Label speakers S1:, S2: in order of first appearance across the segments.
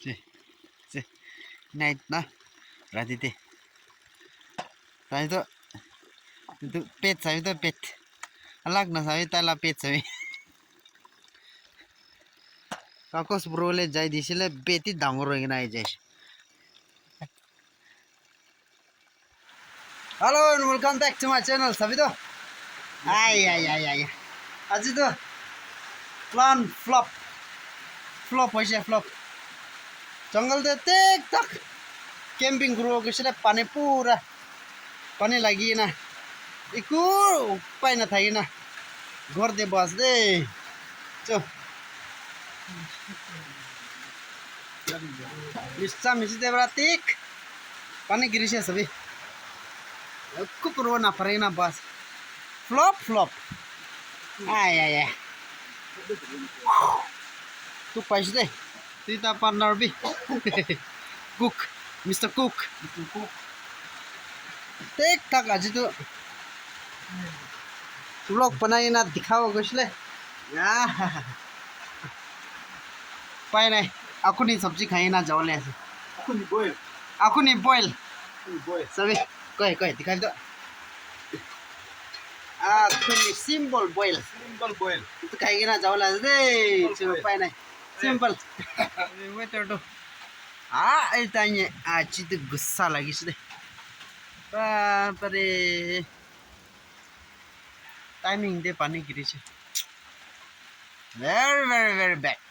S1: Se night na radite. Sai to itu pet sai to pet. Alak na sai tala pet sai. Kakos brole jai disile beti dangor ngina ai jai. Hello and welcome back to my channel. Sabi to. Ay. Aji to plan flop hoise flop. Jungle de tek tak camping grow kisile pani pura pani lagi na. Iku upai na thai na. Ghor de bas de. Cho. Bisa misi de beratik. Pani girisnya sabi. Aku perlu na farina bas. Flop. Ay. Tu pais deh. Kita partner bi. Cook, Mr. Cook. Tek tak aja tu. Vlog बनाई ना दिखाओ गसले. पाए नहीं. aku nih सब्जी खाई ना जाओ ले. aku nih boil. सभी कोई दिखाई दो. aku nih simple boil. itu खाई ना जाओ ले deh. Cuma पाए नहीं. Simple. Waiter tuh. Tanya aji tuh gussa lagi sudah. Pare timing deh pani giris. Very bad.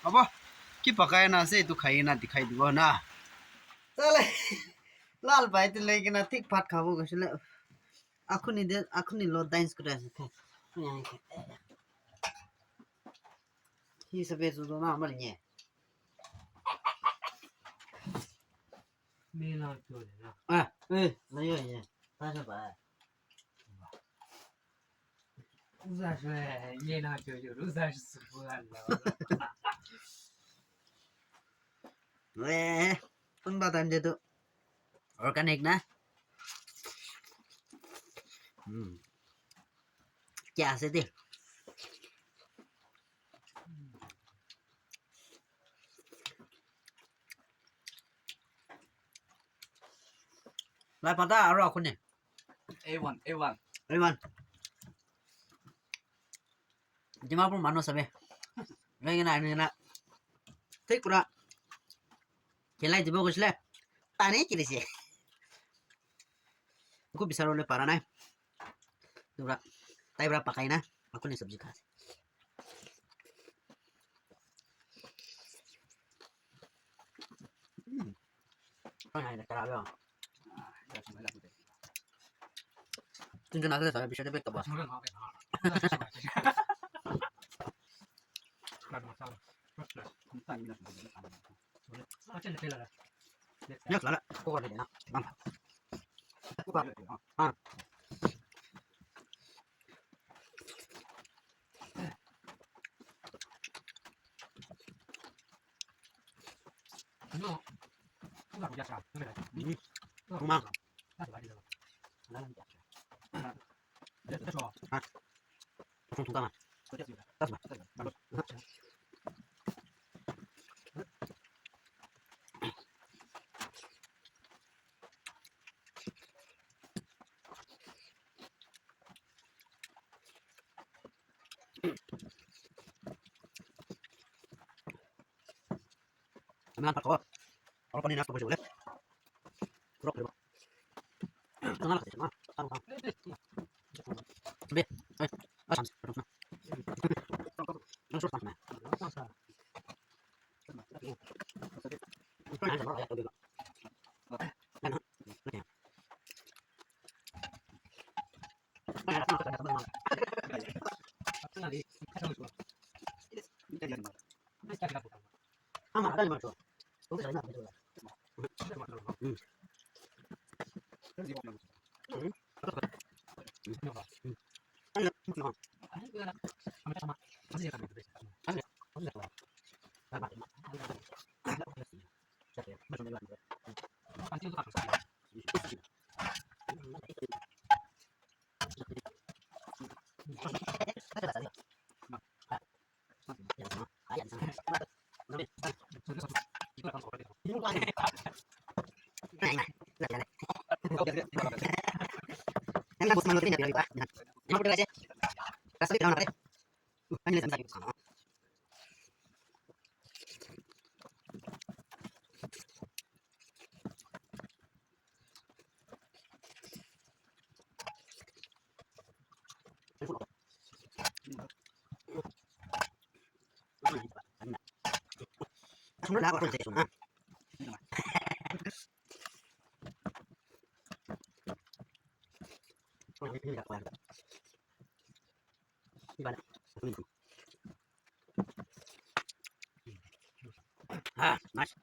S1: Apa? Ki pakai nasi itu खाई ना दिखाई दो ना. चले लाल भाई तो लेकिन ठीक भात खाबो गसले. aku nih lo dance kuda sih. Hi sabe su na mal nye.
S2: Mina chole na.
S1: Na yo ye. Ta sa ba.
S2: Uza shwe ye na chole. Uza shi su fu Allah.
S1: Pun batam je tu organic na. क्या से दे. Lai pada aro aku nih.
S2: A1.
S1: Riman. Jema pun mano sabe. Lagi na. Tik pura. Kelai jibo gusle. Pani kiri sih. Aku bisa role para na. Dura. Tai berapa pakai na? Aku nih sabji khas. Hai cara apa? Tunjuk nak saya bisa dapat apa? Ya kelar. Kok ada na? Mantap.
S2: No. Udah biasa.
S1: Rumah. Langsung tunggu. Tas bah. Kenapa kau? Kalau kau ni nak boleh boleh. Rok boleh. Tengah lah sama. Tahu. Be. Asam. Langsung sama. Ama ada macam tu. Tu saya nak betul. Ah, nice.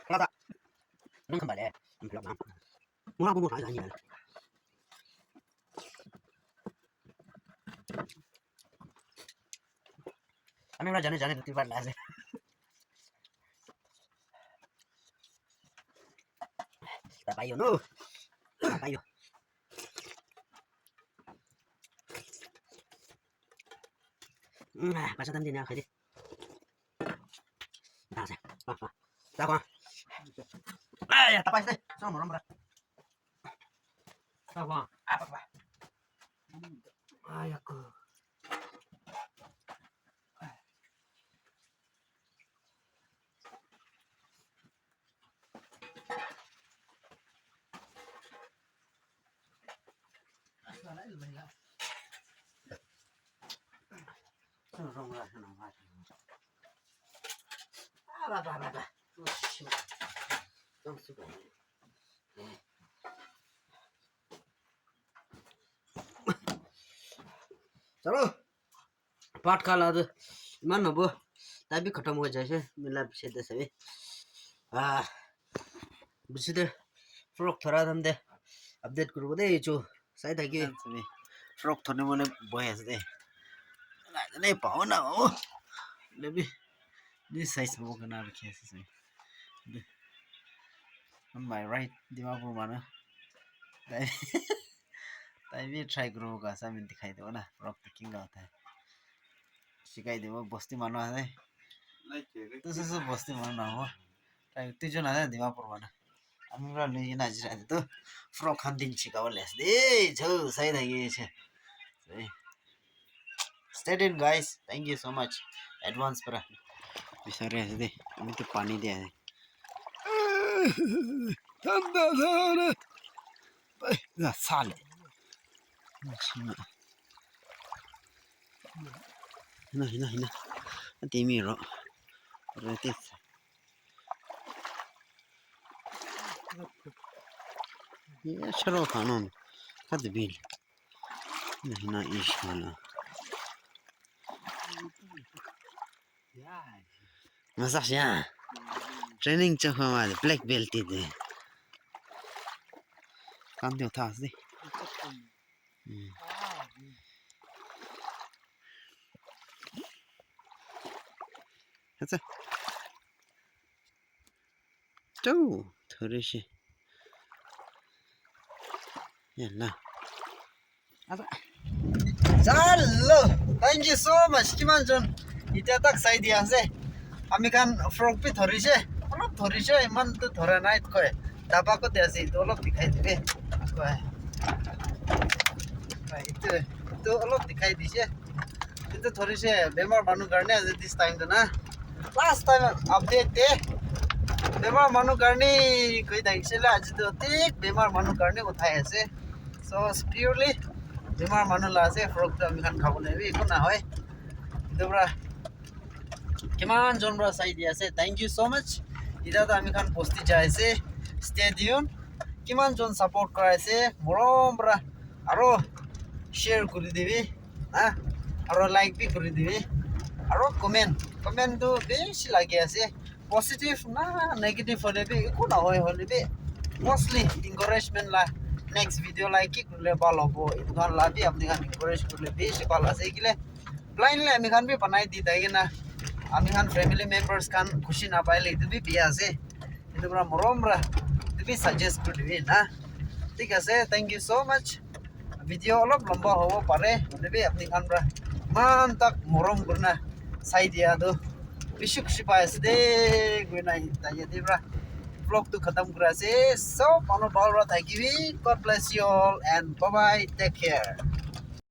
S1: Kata, nung kembali, belum mampu. Murah bumbu aja nih. Kami udah jalan-jalan di tempat lah sih. Apa yun? Apa yun? Masa tadi ni aku di. Nah, saya. Tak apa. Ya, tak apa sih. Sama orang berat.
S2: Apa?
S1: Apa?
S2: Ay, aku.
S1: चलो पाठ खा ला तो मन हो तब भी खत्म हो जाए मिला पीछे दे सभी पीछे दे फ्रॉक थोड़ा दम दे अपडेट करो दे जो साइड है कि फ्रॉक थोड़े मोने बॉय दे नहीं पाओ ना हो ले भी this size mo kana रखे ऐसे सही on my right दिमाग माना तभी ट्राई करो का सामने दिखाई दो ना फ्रॉक पिकिंग होता है सिखाई दे वो बस्ती मानो है तो सब बस्ती मानो ना हो ट्राई तुझे ना दिमाग पर माना हमरा ले ना जिरा तो फ्रॉक खान दिन सिखाओ लेस दे जो सही था ये छे सही stay tuned guys thank you so much advance पर बिसारे ऐसे दे अभी तो पानी दे है ठंडा सारे ना साले hina timi ro retis ya charo kanon kad bil hina ish hala masa ya training cho ma black belt ide kan dio thas di अच्छा तो थोड़ी सी ये ना अब चलो थैंक यू सो मच किमान जन इतना तक सही दिया से आमी खान फ्रॉक पे थोड़ी से मन तो थोड़ा ना कोई दबा को दे से तो लोग दिखाई दे कोई तो लोग दिखाई दीजिए तो थोड़ी से बेमार मानू करने दिस टाइम तो ना लास्ट टाइम अपडेट थे बेमार मानू करने कोई ढंग से आज तो ठीक बेमार मानू करने को था ऐसे सो प्योरली बेमार मानू ला से फ्रॉक तो हम खान खाबो ले भी को ना होय दोबरा किमान जोन बरा साइड दिया से थैंक यू सो मच इदा तो हम खान पोस्टी जाय से स्टे ट्यून किमान जोन सपोर्ट कराय से मरम बरा आरो शेयर কৰি দিবি হা আৰু লাইক भी কৰি দিবি আৰু কমেন্ট তো বেশি লাগি আছে পজিটিভ না নেগেটিভ হলে বি একো নহয় হলে বি মোস্টলি এনকারেজমেন্ট লা নেক্সট ভিডিও লাইক কি করলে ভালো হবে এটা গান লাভি আপনি গান এনকারেজ করলে বেশি ভালো আছে এগুলা ব্লাইন্ডলি আমি গান বি বানাই দি তাই না আমি গান ফ্যামিলি মেম্বার্স গান খুশি না পাইলে এটা বি বিয়া আছে এটা পুরা মরমরা তুমি সাজেস্ট করে দিবি না ঠিক আছে thank you so much video অলপ লম্বা হ'ব পাৰে হ'লে বি আপুনি খান পৰা ইমান তাক মৰম কৰি না চাই দিয়া তো बिशुक सिपाय से दे कोई नहीं ताकि दिबरा vlog तो खत्म करा से so मानो बाल रात है कि God bless you all and bye bye take care